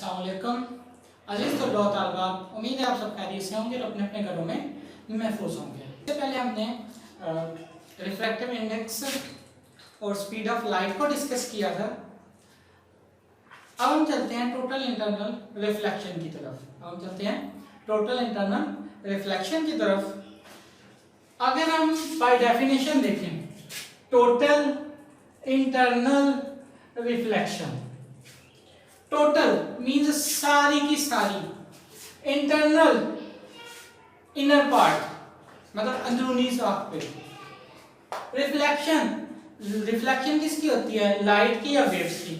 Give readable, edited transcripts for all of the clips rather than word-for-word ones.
अस्सलाम वालेकुम अजीज तलबा तालिबात, उम्मीद है आप सब खैरियत से होंगे और अपने अपने घरों में महफूज होंगे। इससे पहले हमने रिफ्रैक्टिव इंडेक्स और स्पीड ऑफ लाइट को डिस्कस किया था। अब हम चलते हैं टोटल इंटरनल रिफ्लेक्शन की तरफ। अगर हम बाय डेफिनेशन देखें total internal reflection, total means सारी की सारी, इंटरनल इनर पार्ट मतलब अंदरूनी साख पे, रिफ्लेक्शन किसकी होती है? लाइट की या वेव्स की।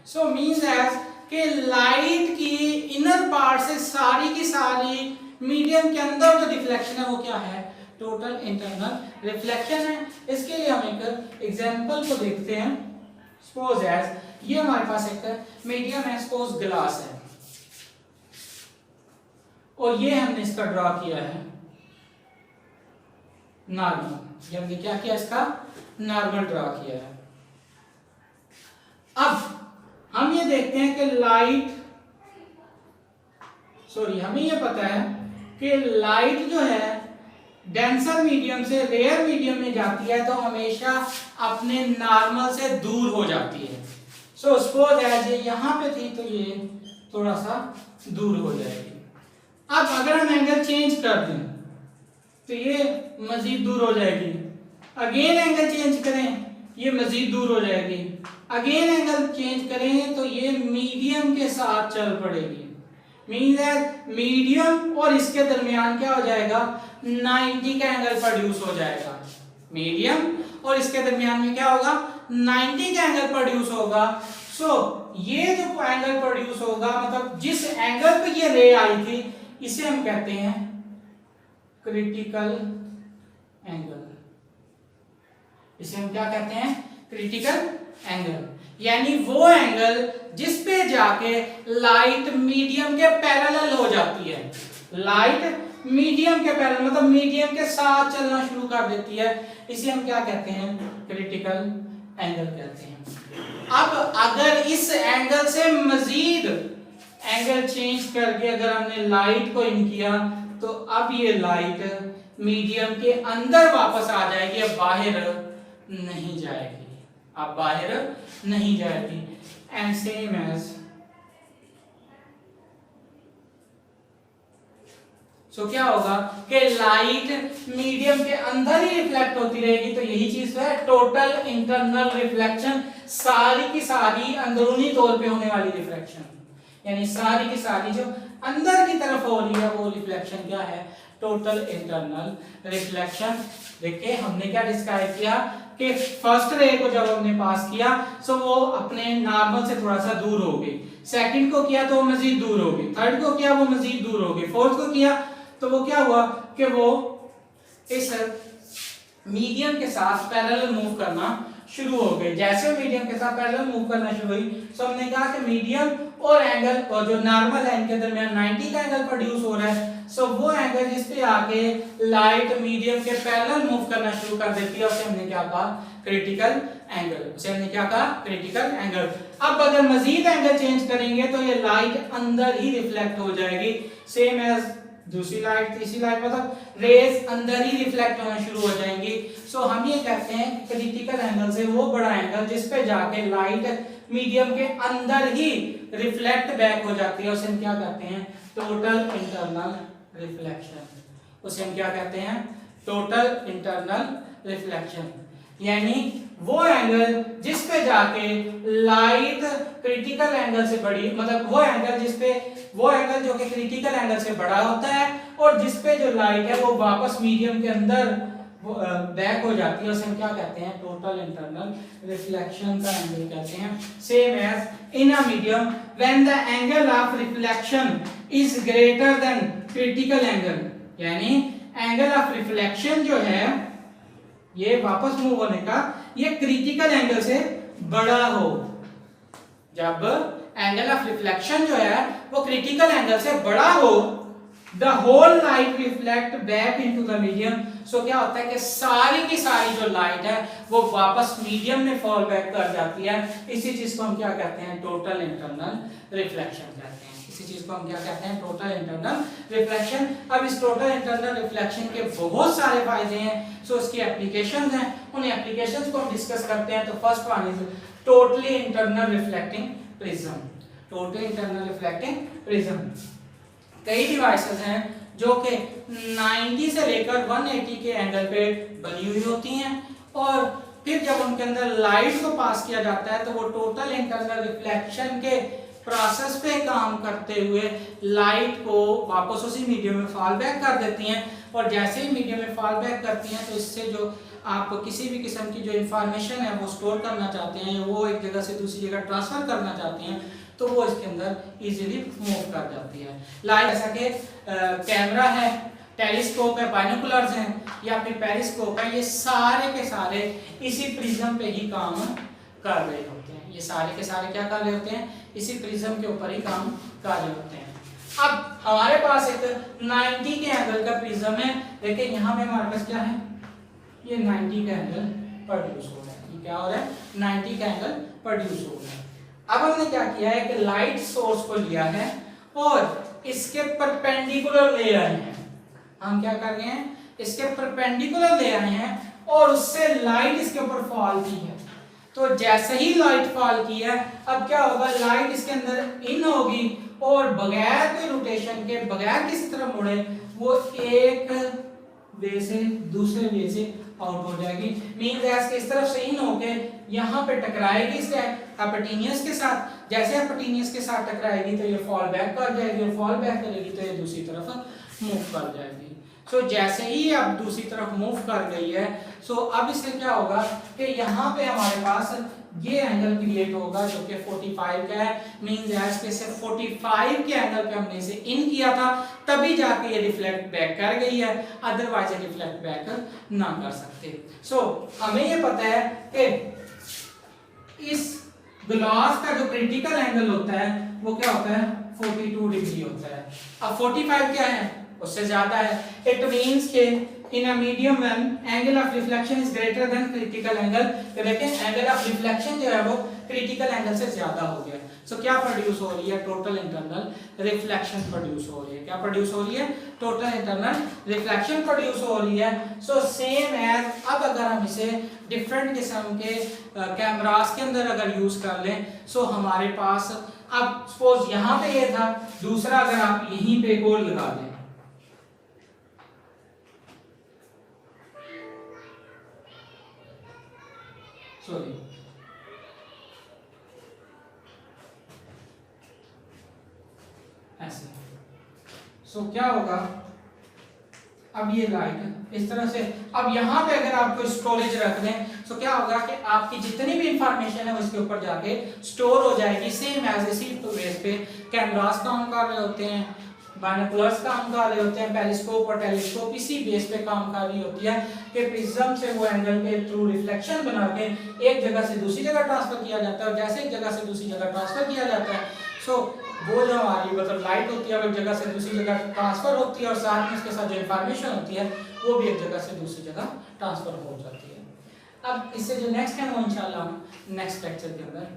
सो मीन्स एज कि लाइट की इनर पार्ट से सारी की सारी मीडियम के अंदर जो रिफ्लेक्शन है वो क्या है? टोटल इंटरनल रिफ्लेक्शन है। इसके लिए हम एक एग्जांपल को देखते हैं। सपोज एज ये हमारे पास एक मीडियम है, सपोज ग्लास है, और ये हमने इसका ड्रॉ किया है नॉर्मल। ये हमने क्या किया? इसका नॉर्मल ड्रॉ किया है। अब हम ये देखते हैं कि हमें ये पता है कि लाइट जो है डेंसर मीडियम से रेयर मीडियम में जाती है तो हमेशा अपने नॉर्मल से दूर हो जाती है। सो सपोज एज ये यहां पे थी तो ये थोड़ा सा दूर हो जाएगी। अब अगर हम एंगल चेंज कर दें तो ये मजीद दूर हो जाएगी। अगेन एंगल चेंज करें, ये मजीद दूर हो जाएगी। अगेन एंगल चेंज करें तो ये मीडियम के साथ चल पड़ेगी। मीन्स दैट मीडियम और इसके दरमियान क्या हो जाएगा? 90 का एंगल प्रोड्यूस हो जाएगा। मीडियम और इसके दरमियान में क्या होगा? 90 का एंगल प्रोड्यूस होगा। सो ये जो एंगल प्रोड्यूस होगा, मतलब जिस एंगल पे ये रे आई थी, इसे हम कहते हैं क्रिटिकल एंगल। इसे हम क्या कहते हैं? Critical angle. यानी वो एंगल जिस पे जाके लाइट मीडियम के पैरेलल हो जाती है। लाइट मीडियम के पैरेलल मतलब मीडियम के साथ चलना शुरू कर देती है, इसे हम क्या कहते हैं? क्रिटिकल एंगल कहते हैं। अब अगर इस एंगल से मजीद एंगल चेंज करके अगर हमने लाइट को इन किया तो अब ये लाइट मीडियम के अंदर वापस आ जाएगी, अब बाहर नहीं जाएगी। अब बाहर नहीं जाएगी। एंड सेम एज क्या होगा कि लाइट मीडियम के अंदर ही रिफ्लेक्ट होती रहेगी। तो यही चीज है टोटल इंटरनल रिफ्लेक्शन, सारी की सारी अंदरूनी तौर पे होने वाली रिफ्लेक्शन, यानी सारी की सारी जो अंदर की तरफ हो रही है वो रिफ्लेक्शन क्या है? Total internal reflection. देखिए हमने क्या डिस्क्राइब किया कि फर्स्ट रे को जब हमने पास किया सो वो अपने नॉर्मल से थोड़ा सा दूर हो गई, सेकंड को किया तो वो मजीद दूर हो गई, थर्ड को किया वो मजीद दूर हो गई, फोर्थ को किया तो वो क्या हुआ कि वो इस मीडियम के साथ पैरेलल मूव करना शुरू हो गए। जैसे मीडियम के साथ पैरेलल मूव करना शुरू हुई तो हमने कहा कि मीडियम और एंगल और जो नॉर्मल है इनके दरमियान 90 का एंगल प्रोड्यूस हो रहा है। सो वो एंगल जिस पे आके लाइट मीडियम के पैरेलल मूव करना शुरू कर देती है उसे हमने क्या कहा? Critical angle. उसे हमने क्या कहा? Critical angle. अब अगर मजीद एंगल चेंज करेंगे तो ये लाइट अंदर ही रिफ्लेक्ट हो जाएगी, सेम एज दूसरी लाइट तीसरी लाइट, मतलब रेज अंदर ही रिफ्लेक्ट होना शुरू हो जाएंगी। सो हम ये कहते हैं क्रिटिकल एंगल से वो बड़ा एंगल जिस पे जाके लाइट मीडियम के अंदर ही रिफ्लेक्ट बैक हो जाती है, उसे हम क्या कहते हैं? Total internal reflection. उसे हम क्या कहते हैं? Total internal reflection. यानी वो एंगल जिस पे जाके लाइट क्रिटिकल एंगल से बड़ी, मतलब वो एंगल जो कि क्रिटिकल एंगल से बड़ा होता है और जिस पे जो लाइट है वो वापस मीडियम के अंदर बैक हो जाती है, उसे हम क्या कहते हैं? टोटल इंटरनल रिफ्लेक्शन का एंगल कहते हैं। Same as in a medium when the angle of reflection is greater than critical angle, यानी एंगल ऑफ रिफ्लेक्शन जो है ये वापस मूव होने का, ये क्रिटिकल एंगल से बड़ा हो। जब एंगल ऑफ रिफ्लेक्शन जो है वो क्रिटिकल एंगल से बड़ा हो the whole light reflect back into the medium. So क्या होता है कि सारी की सारी जो लाइट है वो वापस मीडियम में फॉल बैक कर जाती है। इसी चीज को हम क्या कहते हैं, टोटल इंटरनल रिफ्लेक्शन कहते हैं। इसी चीज को हम क्या कहते हैं, टोटल इंटरनल रिफ्लेक्शन। अब इस टोटल इंटरनल रिफ्लेक्शन के बहुत सारे फायदे हैं। सो उसकी एप्लीकेशंस हैं, उन एप्लीकेशंस को हम डिस्कस करते हैं। तो first one is totally internal reflecting prism. Totally internal reflecting prism, कई डिवाइसेस हैं जो कि 90 से लेकर 180 के एंगल पे बनी हुई होती हैं, और फिर जब उनके अंदर लाइट को पास किया जाता है तो वो टोटल इंटरनल रिफ्लेक्शन के प्रोसेस पे काम करते हुए लाइट को वापस उसी मीडियम में फॉल बैक कर देती हैं। और जैसे ही मीडियम में फॉल बैक करती हैं तो इससे जो आप किसी भी किस्म की जो इंफॉर्मेशन है वो स्टोर करना चाहते हैं, वो एक जगह से दूसरी जगह ट्रांसफर करना चाहते हैं, तो वो इसके अंदर इजीली मूव कर जाती है। लाइट जैसा कि कैमरा है, टेलीस्कोप है, बाइनोकुलर्स हैं या फिर पेरिस्कोप है, ये सारे के सारे इसी प्रिज्म पे ही काम कर रहे होते हैं। ये सारे के सारे क्या कर रहे होते हैं, इसी प्रिज्म के ऊपर ही काम कर रहे होते हैं। अब हमारे पास एक 90 के एंगल का प्रिज्म है, लेकिन यहाँ पे हमारे पास क्या है, ये 90 का एंगल प्रोड्यूस हो रहा है। ये क्या हो रहा है, 90 का एंगल प्रोड्यूस हो रहा है। अब हमने क्या किया है कि लाइट सोर्स को लिया है और इसके परपेंडिकुलर ले आए हैं। हम क्या कर रहे हैं, इसके परपेंडिकुलर ले आए हैं और उससे लाइट इसके ऊपर फॉल की है। तो जैसे ही लाइट फॉल की है, अब क्या होगा, लाइट इसके अंदर इन होगी और बगैर कोई रोटेशन के, बगैर किसी तरह मुड़े, वो एक वे से दूसरे वे से आउट हो जाएगी। मीन गैस के इस तरफ से इन होके यहाँ पे टकराएगी इसके एपिटेनियस के साथ। जैसे एपिटेनियस के साथ टकराएगी तो ये फॉल बैक कर जाएगी, और फॉल बैक करेगी तो ये दूसरी तरफ मूव कर जाएगी। सो जैसे ही अब दूसरी तरफ मूव कर गई है, सो अब इससे क्या होगा कि यहाँ पे हमारे पास ये एंगल क्रिएट होगा जो कि 45 का है। मींस एज के से 45 के एंगल पे हमने इसे इन किया था, तभी जाके ये रिफ्लेक्ट बैक कर गई है, अदरवाइज ये रिफ्लेक्ट बैक ना कर सकते। सो हमें ये पता है कि इस ग्लास का जो क्रिटिकल एंगल होता है वो क्या होता है, 42 डिग्री होता है। अब 45 क्या है, उससे ज्यादा है। इट मींस के in a medium when angle of reflection is greater than critical angle. तो देखें एंगल ऑफ रिफ्लेक्शन जो है वो क्रिटिकल एंगल से ज्यादा हो गया। सो क्या प्रोड्यूस हो रही है, टोटल इंटरनल रिफ्लेक्शन प्रोड्यूस हो रही है। क्या प्रोड्यूस हो रही है, टोटल इंटरनल रिफ्लेक्शन प्रोड्यूस हो रही है। सो सेम एज, अब अगर हम इसे डिफरेंट किस्म के कैमरास के अंदर अगर यूज कर लें, सो हमारे पास अब सपोज यहाँ पे ये था, दूसरा अगर आप यहीं पे गोल लगा दें, सॉरी ऐसे, सो क्या होगा, अब ये लाइट इस तरह से, अब यहाँ पे अगर आप कोई स्टोरेज रख दें, सो क्या होगा कि आपकी जितनी भी इंफॉर्मेशन है उसके ऊपर जाके स्टोर हो जाएगी। सेम एज इसी बेस पे कैमरास काम कर रहे होते हैं, बाइनोकुलर्स काम कर रहे होते हैं, पेरिस्कोप और टेलीस्कोप इसी बेस पे काम कर रही होती है कि प्रिज्म से वो एंगल के थ्रू रिफ्लेक्शन बना के एक जगह से दूसरी जगह ट्रांसफर किया जाता है। और जैसे एक जगह से दूसरी जगह ट्रांसफर किया जाता है, सो वो जो हमारी मतलब लाइट होती है वो एक जगह से दूसरी जगह ट्रांसफर होती है, और साथ में उसके साथ जो इंफॉर्मेशन होती है वो भी एक जगह से दूसरी जगह ट्रांसफर हो जाती है। अब इससे जो नेक्स्ट है वो इंशाल्लाह हम नेक्स्ट लेक्चर के अंदर